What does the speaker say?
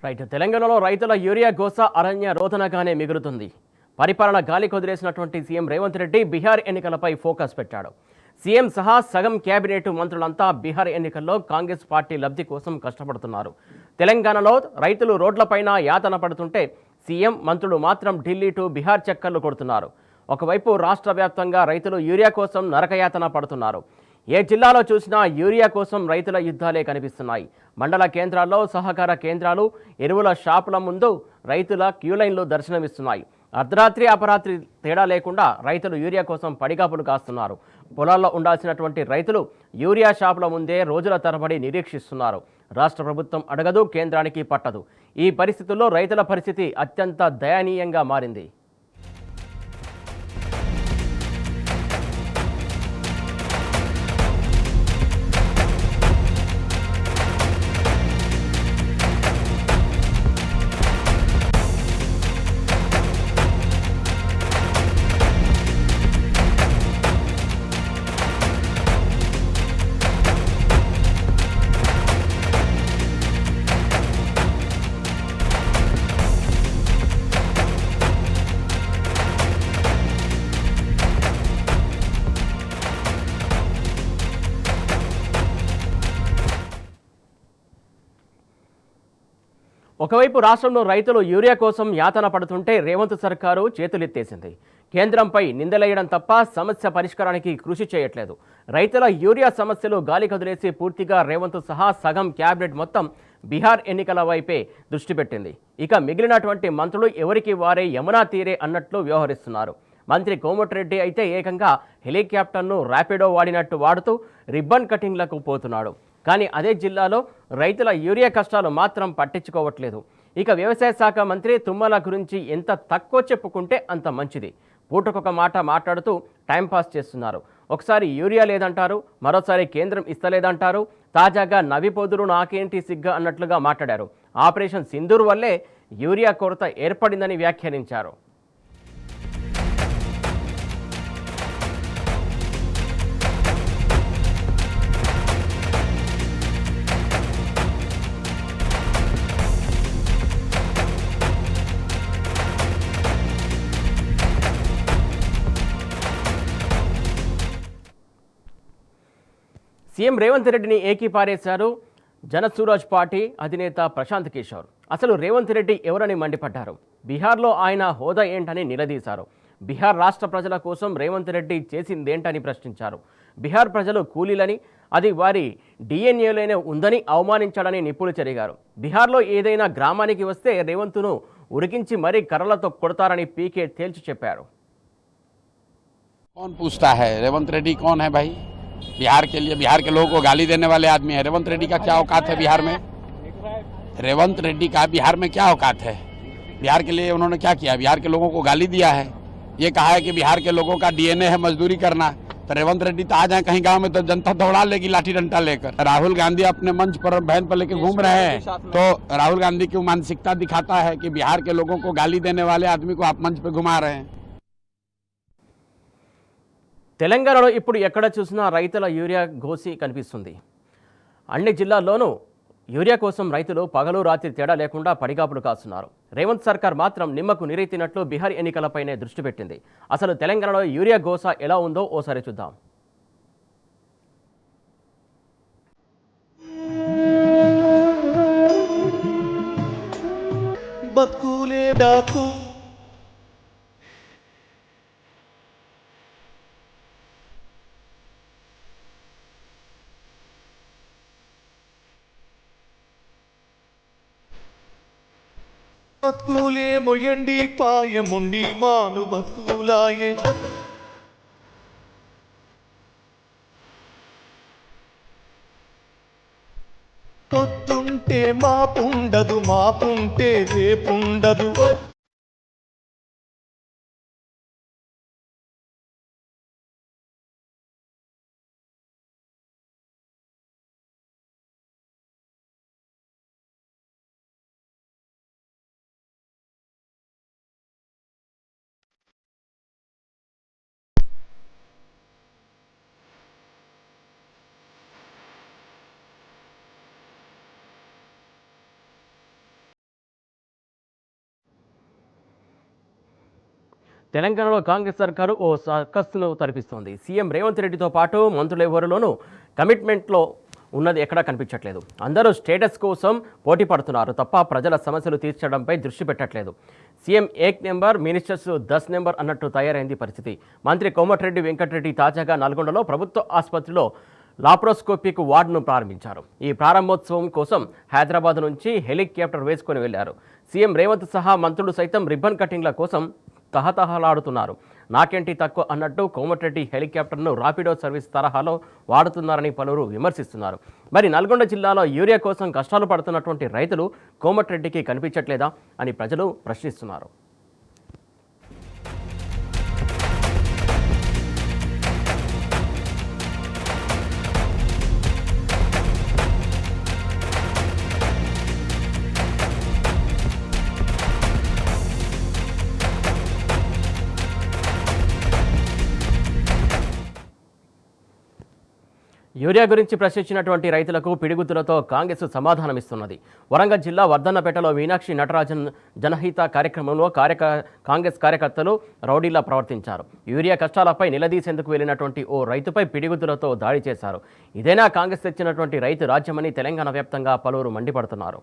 Right. తెలంగాణలో రైతుల urea గోస అరణ్య రోదనగానే మిగులుతుంది. పరిపాలన గాలి కొదిలేసినటువంటి సీఎం రేవంత్ రెడ్డి బీహార్ ఎన్నికలపై ఫోకస్ పెట్టాడు. సీఎం సహా సగం కేబినెట్ మంత్రులంతా బీహార్ ఎన్నికల్లో కాంగ్రెస్ పార్టీ లబ్ధి కోసం కష్టపడుతున్నారు. తెలంగాణలో రైతులు రోడ్లపైన యాతన పడుతుంటే సీఎం మంత్రులు మాత్రం ఢిల్లీ టు బీహార్ చక్కర్లు కొడుతున్నారు. ఒకవైపు రాష్ట్ర వ్యాప్తంగా రైతులు యూరియా కోసం నరకయాతన పడుతున్నారు. ఏ జిల్లాలో చూసినా యూరియా కోసం రైతుల యుద్ధాలే కనిపిస్తున్నాయి. మండల కేంద్రాల్లో, సహకార కేంద్రాలు, ఎరువుల షాపుల ముందు రైతుల క్యూలైన్లు దర్శనమిస్తున్నాయి. అర్ధరాత్రి అపరాత్రి తేడా లేకుండా రైతులు యూరియా కోసం పడిగాపులు కాస్తున్నారు. పొలాల్లో ఉండాల్సినటువంటి రైతులు యూరియా షాపుల ముందే రోజుల తరబడి నిరీక్షిస్తున్నారు. రాష్ట్ర ప్రభుత్వం అడగదు, కేంద్రానికి పట్టదు. ఈ పరిస్థితుల్లో రైతుల పరిస్థితి అత్యంత దయనీయంగా మారింది. ఒకవైపు రాష్ట్రంలో రైతులు యూరియా కోసం యాతన పడుతుంటే రేవంత్ సర్కారు చేతులెత్తేసింది. కేంద్రంపై నిందలేయడం తప్ప సమస్య పరిష్కారానికి కృషి చేయట్లేదు. రైతుల యూరియా సమస్యలు గాలి కదిలేసి పూర్తిగా రేవంత్ సహా సగం క్యాబినెట్ మొత్తం బీహార్ ఎన్నికల వైపే దృష్టి పెట్టింది. ఇక మిగిలినటువంటి మంత్రులు ఎవరికి వారే యమునా తీరే అన్నట్లు వ్యవహరిస్తున్నారు. మంత్రి కోమటిరెడ్డి అయితే ఏకంగా హెలికాప్టర్ను ర్యాపిడో వాడినట్టు వాడుతూ రిబ్బన్ కటింగ్లకు పోతున్నాడు. కానీ అదే జిల్లాలో రైతుల యూరియా కష్టాలు మాత్రం పట్టించుకోవట్లేదు. ఇక వ్యవసాయ శాఖ మంత్రి తుమ్మల గురించి ఎంత తక్కువ చెప్పుకుంటే అంత మంచిది. పూటకొక మాట మాట్లాడుతూ టైంపాస్ చేస్తున్నారు. ఒకసారి యూరియా లేదంటారు, మరోసారి కేంద్రం ఇస్తలేదంటారు. తాజాగా నవిపోదురు నాకేంటి సిగ్గా అన్నట్లుగా మాట్లాడారు. ఆపరేషన్ సింధూర్ వల్లే యూరియా కొరత ఏర్పడిందని వ్యాఖ్యానించారు. సీఎం రేవంత్ రెడ్డిని ఏకీపారేశారు జనసూరాజ్ పార్టీ అధినేత ప్రశాంత్ కిషోర్. అసలు రేవంత్ రెడ్డి ఎవరని మండిపడ్డారు. బీహార్లో ఆయన హోదా ఏంటని నిలదీశారు. బీహార్ రాష్ట్ర ప్రజల కోసం రేవంత్ రెడ్డి చేసిందేంటని ప్రశ్నించారు. బీహార్ ప్రజలు కూలీలని, అది వారి డిఎన్ఏలోనే ఉందని అవమానించాడని నిప్పులు చెరిగారు. బీహార్లో ఏదైనా గ్రామానికి వస్తే రేవంత్ను ఉరికించి మరీ కర్రలతో కొడతారని పీకే తేల్చి చెప్పారు. कौन पूछता है रेवंत रेड्डी कौन है भाई? बिहार के लिए बिहार के लोगों को गाली देने वाले आदमी है। रेवंत रेड्डी का क्या औकात है बिहार में? रेवंत रेड्डी का बिहार में क्या औकात है? बिहार के लिए उन्होंने क्या किया? बिहार के लोगों को गाली दिया है। ये कहा है कि बिहार के लोगों का डीएनए है मजदूरी करना। तो रेवंत रेड्डी तो आ जाए कहीं गांव में तो जनता दौड़ा लेगी लाठी डंडा लेकर। राहुल गांधी अपने मंच पर बहन पर लेके घूम रहे हैं, तो राहुल गांधी की मानसिकता दिखाता है कि बिहार के लोगों को गाली देने वाले आदमी को आप मंच पे घुमा रहे हैं। తెలంగాణలో ఇప్పుడు ఎక్కడ చూసినా రైతుల యూరియా గోసి కనిపిస్తుంది. అన్ని జిల్లాల్లోనూ యూరియా కోసం రైతులు పగలు రాత్రి తేడా లేకుండా పడిగాపులు కాస్తున్నారు. రేవంత్ సర్కార్ మాత్రం నిమ్మకు నీరెత్తినట్లు బీహార్ ఎన్నికలపైనే దృష్టి పెట్టింది. అసలు తెలంగాణలో యూరియా గోస ఎలా ఉందో ఓసారి చూద్దాం. బతుకులే డాకు బతుకులే మొయండి పాయముండి మాను బతుకులాయే పొద్దుంటే మాపుంటే రేపుండదు. తెలంగాణలో కాంగ్రెస్ సర్కారు ఓ సర్కస్ను తలపిస్తోంది. సీఎం రేవంత్ రెడ్డితో పాటు మంత్రులెవరిలోనూ కమిట్మెంట్లో ఉన్నది ఎక్కడా కనిపించట్లేదు. అందరూ స్టేటస్ కోసం పోటీ పడుతున్నారు తప్ప ప్రజల సమస్యలు తీర్చడంపై దృష్టి పెట్టట్లేదు. సీఎం 1 నెంబర్, మినిస్టర్స్ 10 నెంబర్ అన్నట్టు తయారైంది పరిస్థితి. మంత్రి కోమటిరెడ్డి వెంకటరెడ్డి తాజాగా నల్గొండలో ప్రభుత్వ ఆసుపత్రిలో లాప్రోస్కోపిక్ వార్డును ప్రారంభించారు. ఈ ప్రారంభోత్సవం కోసం హైదరాబాద్ నుంచి హెలికాప్టర్ వేసుకొని వెళ్లారు. సీఎం రేవంత్ సహా మంత్రులు సైతం రిబ్బన్ కటింగ్ల కోసం తహతహలాడుతున్నారు. నాకేంటి తక్కువ అన్నట్టు కోమటిరెడ్డి హెలికాప్టర్ను రాపిడో సర్వీస్ తరహాలో వాడుతున్నారని పలువురు విమర్శిస్తున్నారు. మరి నల్గొండ జిల్లాలో యూరియా కోసం కష్టాలు పడుతున్నటువంటి రైతులు కోమటిరెడ్డికి కనిపించట్లేదా అని ప్రజలు ప్రశ్నిస్తున్నారు. యూరియా గురించి ప్రశ్నించినటువంటి రైతులకు పిడిగుద్దులతో కాంగ్రెస్ సమాధానమిస్తున్నది. వరంగల్ జిల్లా వర్ధన్నపేటలో మీనాక్షి నటరాజన్ జనహిత కార్యక్రమంలో కాంగ్రెస్ కార్యకర్తలు రౌడీలా ప్రవర్తించారు. యూరియా కష్టాలపై నిలదీసేందుకు వెళ్లినటువంటి ఓ రైతుపై పిడిగుద్దులతో దాడి చేశారు. ఇదేనా కాంగ్రెస్ తెచ్చినటువంటి రైతు రాజ్యమని తెలంగాణ వ్యాప్తంగా పలువురు మండిపడుతున్నారు.